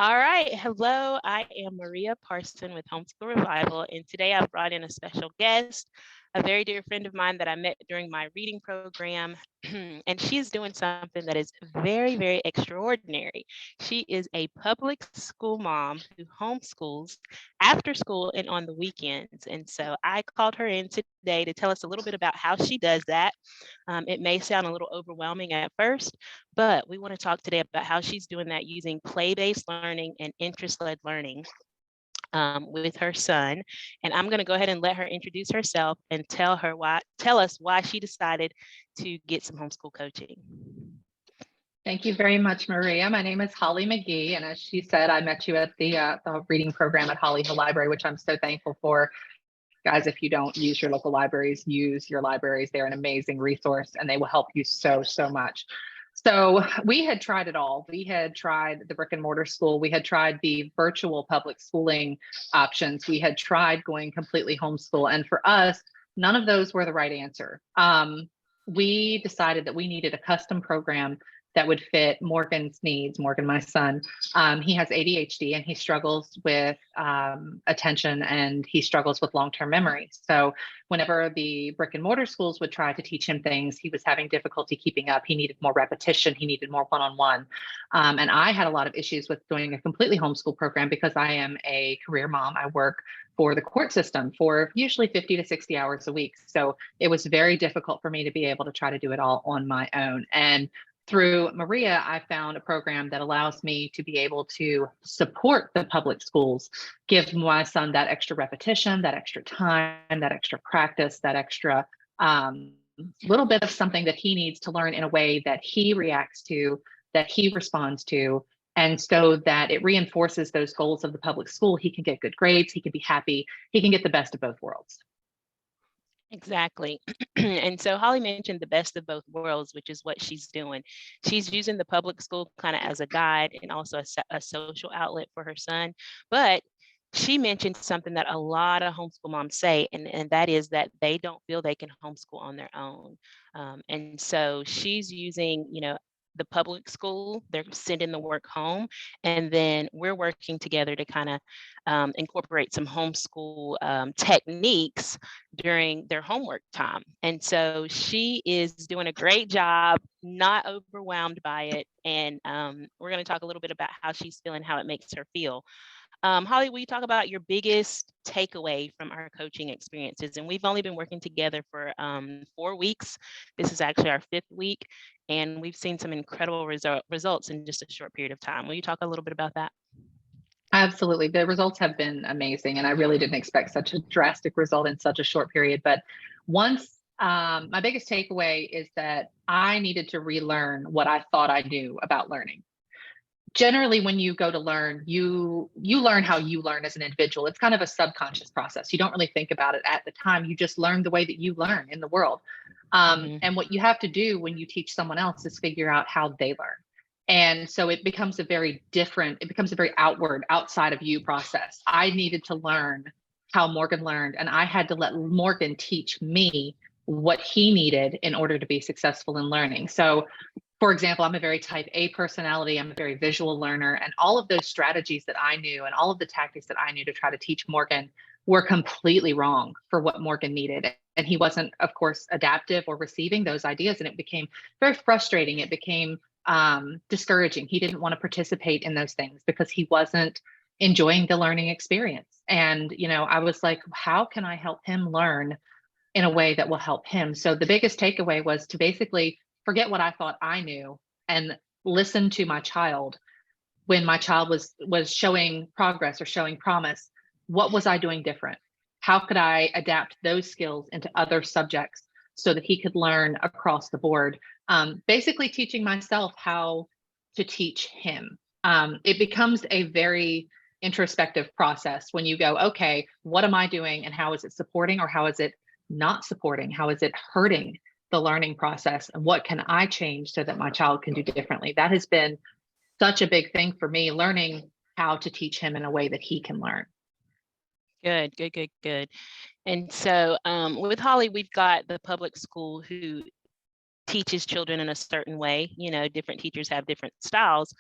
All right. Hello, I am Maria Parson with Homeschool Revival, and today I've brought in a special guest, a very dear friend of mine that I met during my reading program. And she is doing something that is very, very extraordinary. She is a public school mom who homeschools after school and on the weekends. And so I called her in today to tell us a little bit about how she does that. It may sound a little overwhelming at first, but we want to talk today about how she's doing that using play-based learning and interest-led learning with her son. And I'm going to go ahead and let her introduce herself and tell us why she decided to get some homeschool coaching. Thank you very much, Maria. My name is Holly McGee, and as she said, I met you at the reading program at Holly Hill Library, which I'm so thankful for. Guys, if you don't use your local libraries, use your libraries. They're an amazing resource, and they will help you so much. So we had tried it all. We had tried the brick and mortar school. We had tried the virtual public schooling options. We had tried going completely homeschool. And for us, none of those were the right answer. We decided that we needed a custom program that would fit Morgan's needs. Morgan, my son, he has ADHD and he struggles with attention and he struggles with long-term memory. So whenever the brick and mortar schools would try to teach him things, he was having difficulty keeping up. He needed more repetition. He needed more one-on-one. And I had a lot of issues with doing a completely homeschool program because I am a career mom. I work for the court system for usually 50 to 60 hours a week. So it was very difficult for me to be able to try to do it all on my own. And through Maria, I found a program that allows me to be able to support the public schools, give my son that extra repetition, that extra time, that extra practice, that extra little bit of something that he needs to learn in a way that he reacts to, that he responds to. And so that it reinforces those goals of the public school. He can get good grades, he can be happy, he can get the best of both worlds. Exactly. And so Holly mentioned the best of both worlds, which is what she's doing. She's using the public school kind of as a guide and also a social outlet for her son. But she mentioned something that a lot of homeschool moms say, and that is that they don't feel they can homeschool on their own. And so she's using, the public school, they're sending the work home, and then we're working together to kind of incorporate some homeschool techniques during their homework time. And so she is doing a great job, not overwhelmed by it. And we're going to talk a little bit about how she's feeling, how it makes her feel. Holly, will you talk about your biggest takeaway from our coaching experiences? And we've only been working together for 4 weeks. This is actually our 5th week, and we've seen some incredible results in just a short period of time. Will you talk a little bit about that? Absolutely. The results have been amazing. And I really didn't expect such a drastic result in such a short period. But my biggest takeaway is that I needed to relearn what I thought I knew about learning. Generally, when you go to learn, you learn how you learn as an individual. It's kind of a subconscious process. You don't really think about it at the time. You just learn the way that you learn in the world. And what you have to do when you teach someone else is figure out how they learn. And so it becomes a very outward, outside of you process. I needed to learn how Morgan learned, and I had to let Morgan teach me what he needed in order to be successful in learning. So, for example, I'm a very type A personality. I'm a very visual learner, and all of those strategies that I knew and all of the tactics that I knew to try to teach Morgan were completely wrong for what Morgan needed. And he wasn't, of course, adaptive or receiving those ideas. And it became very frustrating. It became discouraging. He didn't want to participate in those things because he wasn't enjoying the learning experience. And, I was like, how can I help him learn in a way that will help him? So the biggest takeaway was to basically forget what I thought I knew and listen to my child. When my child was showing progress or showing promise, what was I doing different? How could I adapt those skills into other subjects so that he could learn across the board? Basically teaching myself how to teach him. It becomes a very introspective process when you go, okay, what am I doing and how is it supporting or how is it not supporting? How is it hurting the learning process? And what can I change so that my child can do differently? That has been such a big thing for me, learning how to teach him in a way that he can learn. Good. And so with Holly, we've got the public school who teaches children in a certain way. Different teachers have different styles,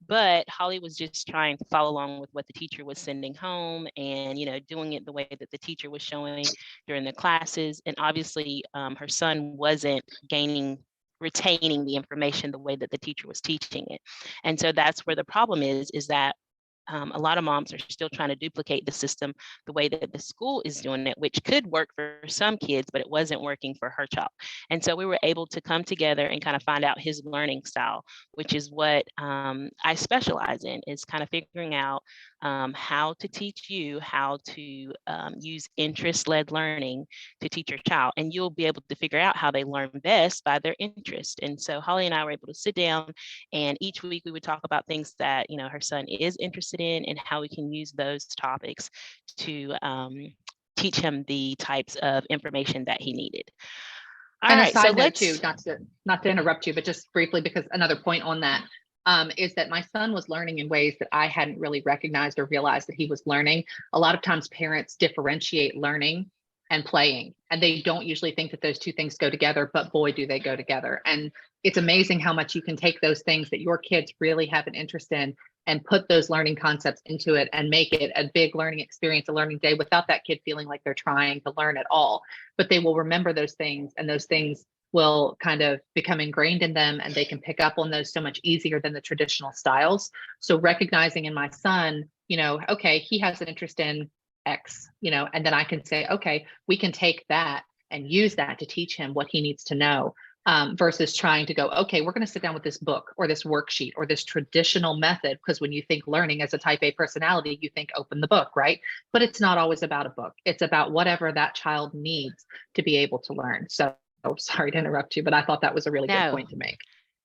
but Holly was just trying to follow along with what the teacher was sending home, and doing it the way that the teacher was showing during the classes. And obviously her son wasn't retaining the information the way that the teacher was teaching it. And so that's where the problem is that a lot of moms are still trying to duplicate the system the way that the school is doing it, which could work for some kids, but it wasn't working for her child. And so we were able to come together and kind of find out his learning style, which is what I specialize in, is kind of figuring out how to teach you how to use interest-led learning to teach your child. And you'll be able to figure out how they learn best by their interest. And so Holly and I were able to sit down, and each week we would talk about things that her son is interested in, and how we can use those topics to teach him the types of information that he needed. All right, so note too, not to interrupt you, but just briefly, because another point on that is that my son was learning in ways that I hadn't really recognized or realized that he was learning. A lot of times parents differentiate learning and playing, and they don't usually think that those two things go together, but boy, do they go together. And it's amazing how much you can take those things that your kids really have an interest in and put those learning concepts into it and make it a big learning experience, a learning day, without that kid feeling like they're trying to learn at all. But they will remember those things, and those things will kind of become ingrained in them, and they can pick up on those so much easier than the traditional styles. So recognizing in my son, okay, he has an interest in X, and then I can say, okay, we can take that and use that to teach him what he needs to know, versus trying to go, okay, we're going to sit down with this book or this worksheet or this traditional method. Because when you think learning as a type A personality, you think open the book, right? But it's not always about a book. It's about whatever that child needs to be able to learn. So sorry to interrupt you, but I thought that was a really good point to make.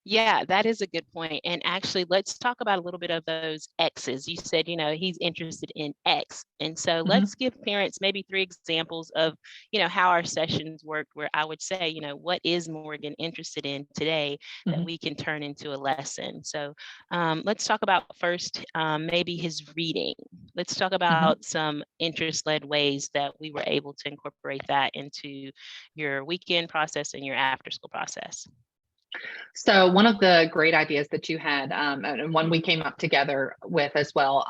Yeah, that is a good point. And actually, let's talk about a little bit of those X's. You said, he's interested in X. And so let's give parents maybe 3 examples of, how our sessions work, where I would say, what is Morgan interested in today that we can turn into a lesson? So let's talk about first, maybe his reading. Let's talk about some interest-led ways that we were able to incorporate that into your weekend process and your after-school process. So one of the great ideas that you had, and one we came up together with as well,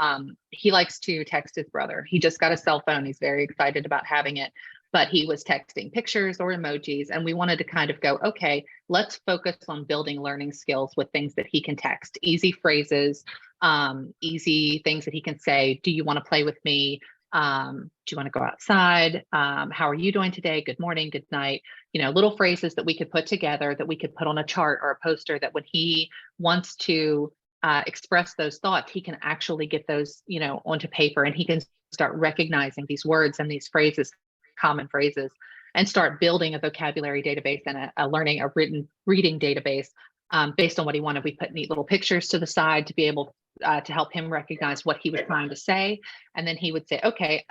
he likes to text his brother. He just got a cell phone. He's very excited about having it, but he was texting pictures or emojis. And we wanted to kind of go, okay, let's focus on building learning skills with things that he can text, easy phrases, easy things that he can say. Do you want to play with me? Do you want to go outside? How are you doing today? Good morning, good night. Little phrases that we could put together, that we could put on a chart or a poster, that when he wants to express those thoughts, he can actually get those, onto paper, and he can start recognizing these words and these phrases, common phrases, and start building a vocabulary database and a written reading database based on what he wanted. We put neat little pictures to the side to be able to help him recognize what he was trying to say. And then he would say, okay,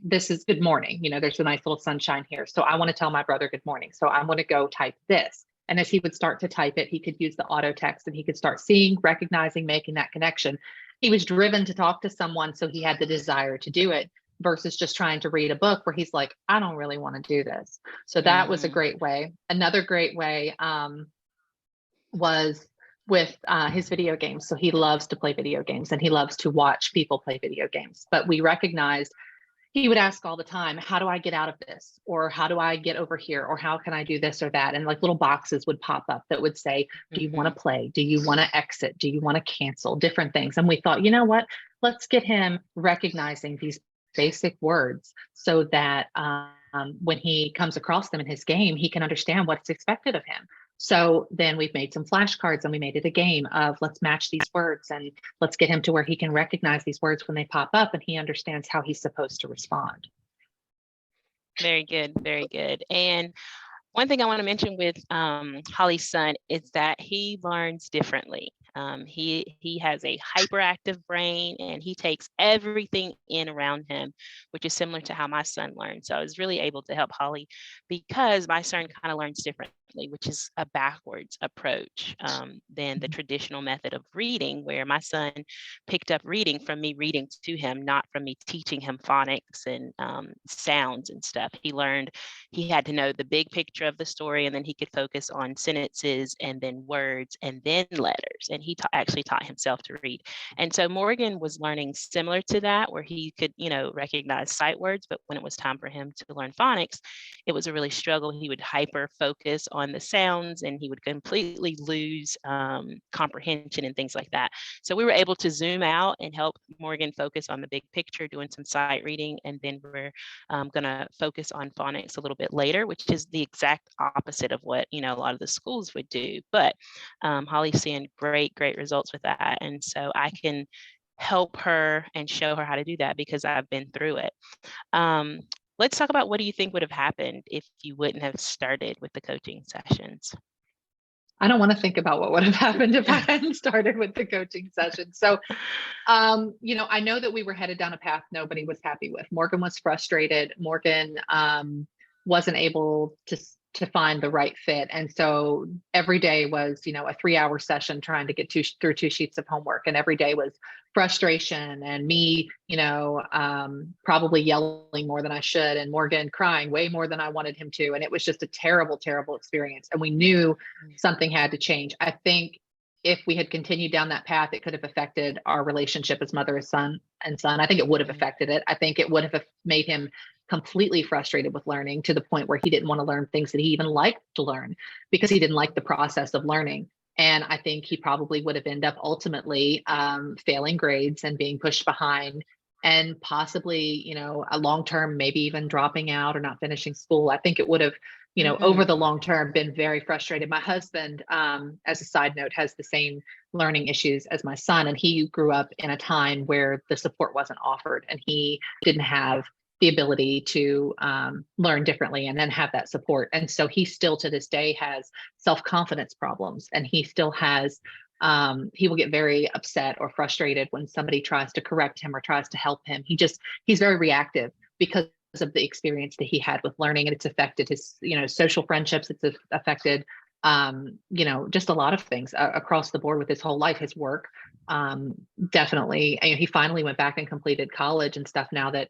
this is good morning. There's a nice little sunshine here. So I want to tell my brother good morning. So I'm going to go type this. And as he would start to type it, he could use the auto text, and he could start seeing, recognizing, making that connection. He was driven to talk to someone, so he had the desire to do it, versus just trying to read a book where he's like, I don't really want to do this. So that was a great way. Another great way was with his video games. So he loves to play video games, and he loves to watch people play video games. But we recognized he would ask all the time, how do I get out of this? Or how do I get over here? Or how can I do this or that? And like little boxes would pop up that would say, do you want to play? Do you want to exit? Do you want to cancel? Different things. And we thought, you know what? Let's get him recognizing these basic words so that when he comes across them in his game, he can understand what's expected of him. So then we've made some flashcards, and we made it a game of let's match these words, and let's get him to where he can recognize these words when they pop up, and he understands how he's supposed to respond. Very good. Very good. And one thing I want to mention with Holly's son is that he learns differently. He has a hyperactive brain, and he takes everything in around him, which is similar to how my son learned. So I was really able to help Holly because my son kind of learns differently. differently, which is a backwards approach than the traditional method of reading, where my son picked up reading from me reading to him, not from me teaching him phonics and sounds and stuff. He had to know the big picture of the story, and then he could focus on sentences and then words and then letters. And he actually taught himself to read. And so Morgan was learning similar to that, where he could, recognize sight words, but when it was time for him to learn phonics, it was a really struggle. He would hyper focus on the sounds, and he would completely lose comprehension and things like that. So we were able to zoom out and help Morgan focus on the big picture, doing some sight reading, and then we're going to focus on phonics a little bit later, which is the exact opposite of what a lot of the schools would do. But Holly's seeing great results with that, and so I can help her and show her how to do that because I've been through it. Let's talk about, what do you think would have happened if you wouldn't have started with the coaching sessions? I don't want to think about what would have happened if I hadn't started with the coaching session. So, I know that we were headed down a path nobody was happy with. Morgan was frustrated. Morgan wasn't able to find the right fit. And so every day was, a 3-hour session trying to get through 2 sheets of homework. And every day was frustration and me, probably yelling more than I should, and Morgan crying way more than I wanted him to. And it was just a terrible experience. And we knew something had to change. I think if we had continued down that path, it could have affected our relationship as mother and son. I think it would have affected it. I think it would have made him completely frustrated with learning, to the point where he didn't want to learn things that he even liked to learn because he didn't like the process of learning. And I think he probably would have ended up ultimately failing grades and being pushed behind, and possibly, a long-term, maybe even dropping out or not finishing school. I think it would have, over the long term, been very frustrated. My husband, as a side note, has the same learning issues as my son. And he grew up in a time where the support wasn't offered, and he didn't have the ability to learn differently and then have that support. And so he still to this day has self-confidence problems, and he still has, he will get very upset or frustrated when somebody tries to correct him or tries to help him. He's very reactive because of the experience that he had with learning, and it's affected his, social friendships. It's affected, just a lot of things across the board with his whole life, his work. Definitely. He finally went back and completed college and stuff now that,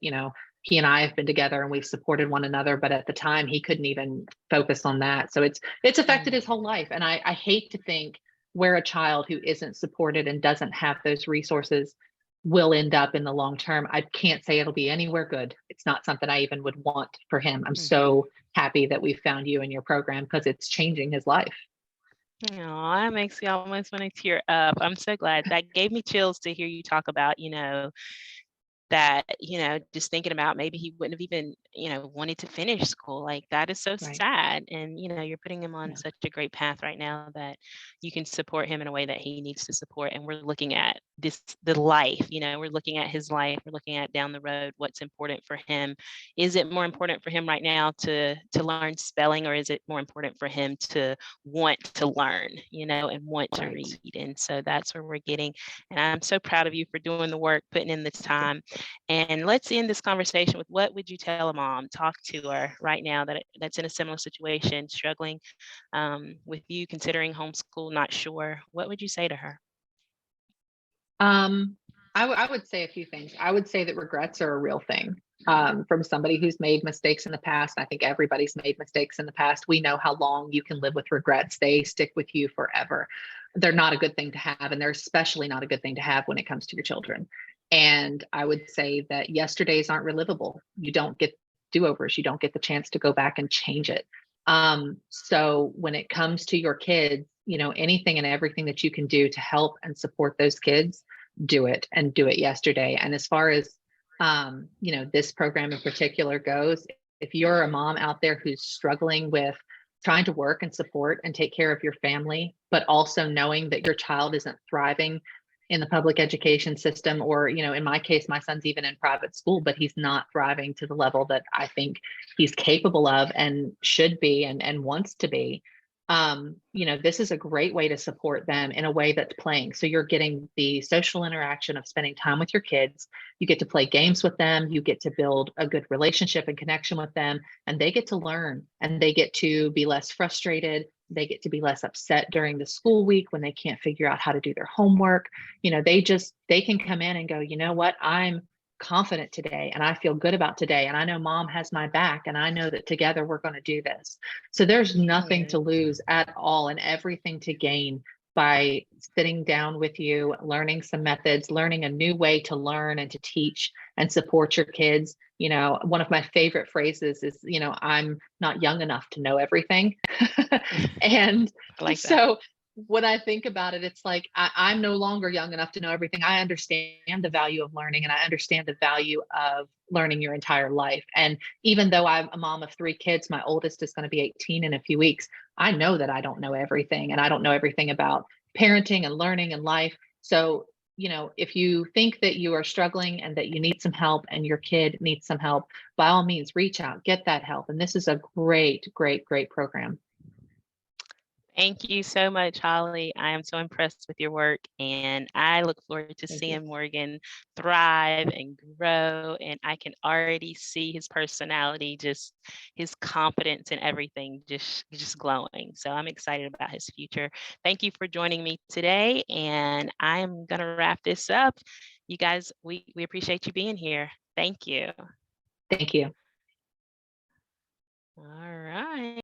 he and I have been together and we've supported one another, but at the time he couldn't even focus on that. So it's affected his whole life. And I hate to think where a child who isn't supported and doesn't have those resources will end up in the long term. I can't say it'll be anywhere good. It's not something I even would want for him. I'm so happy that we found you in your program, because it's changing his life. Oh, that makes me almost want to tear up. I'm so glad. That gave me chills to hear you talk about, that, just thinking about maybe he wouldn't have even, wanted to finish school. Like, that is so sad. And, you're putting him on such a great path right now that you can support him in a way that he needs to support. And we're looking at the life, we're looking at his life, we're looking at down the road, what's important for him. Is it more important for him right now to learn spelling, or is it more important for him to want to learn, and want to read? And so that's where we're getting. And I'm so proud of you for doing the work, putting in the time. And let's end this conversation with, what would you tell a mom? Talk to her right now that's in a similar situation, struggling with you, considering homeschool, not sure. What would you say to her? I would say a few things. I would say that regrets are a real thing. From somebody who's made mistakes in the past. I think everybody's made mistakes in the past. We know how long you can live with regrets. They stick with you forever. They're not a good thing to have, and they're especially not a good thing to have when it comes to your children. And I would say that yesterdays aren't relivable. You don't get do-overs. You don't get the chance to go back and change it. So when it comes to your kids, anything and everything that you can do to help and support those kids, do it, and do it yesterday. And as far as, this program in particular goes, if you're a mom out there who's struggling with trying to work and support and take care of your family, but also knowing that your child isn't thriving in the public education system, or, in my case, my son's even in private school, but he's not thriving to the level that I think he's capable of and should be and wants to be. This is a great way to support them in a way that's playing. So you're getting the social interaction of spending time with your kids. You get to play games with them. You get to build a good relationship and connection with them, and they get to learn, and they get to be less frustrated. They get to be less upset during the school week when they can't figure out how to do their homework. They can come in and go, you know what, I'm confident today and I feel good about today. And I know mom has my back and I know that together we're going to do this. So there's nothing to lose at all and everything to gain by sitting down with you, learning some methods, learning a new way to learn and to teach and support your kids. One of my favorite phrases is, I'm not young enough to know everything. And I like that. so when I think about it, it's like I'm no longer young enough to know everything. I understand the value of learning and I understand the value of learning your entire life. And even though I'm a mom of 3 kids, my oldest is going to be 18 in a few weeks. I know that I don't know everything and I don't know everything about parenting and learning and life. So, if you think that you are struggling and that you need some help and your kid needs some help, by all means, reach out, get that help. And this is a great, great, great program. Thank you so much, Holly. I am so impressed with your work, and I look forward to Thank you. seeing Morgan thrive and grow. And I can already see his personality, just his confidence and everything, just glowing. So I'm excited about his future. Thank you for joining me today, and I'm gonna wrap this up. You guys, we appreciate you being here. Thank you. Thank you. All right.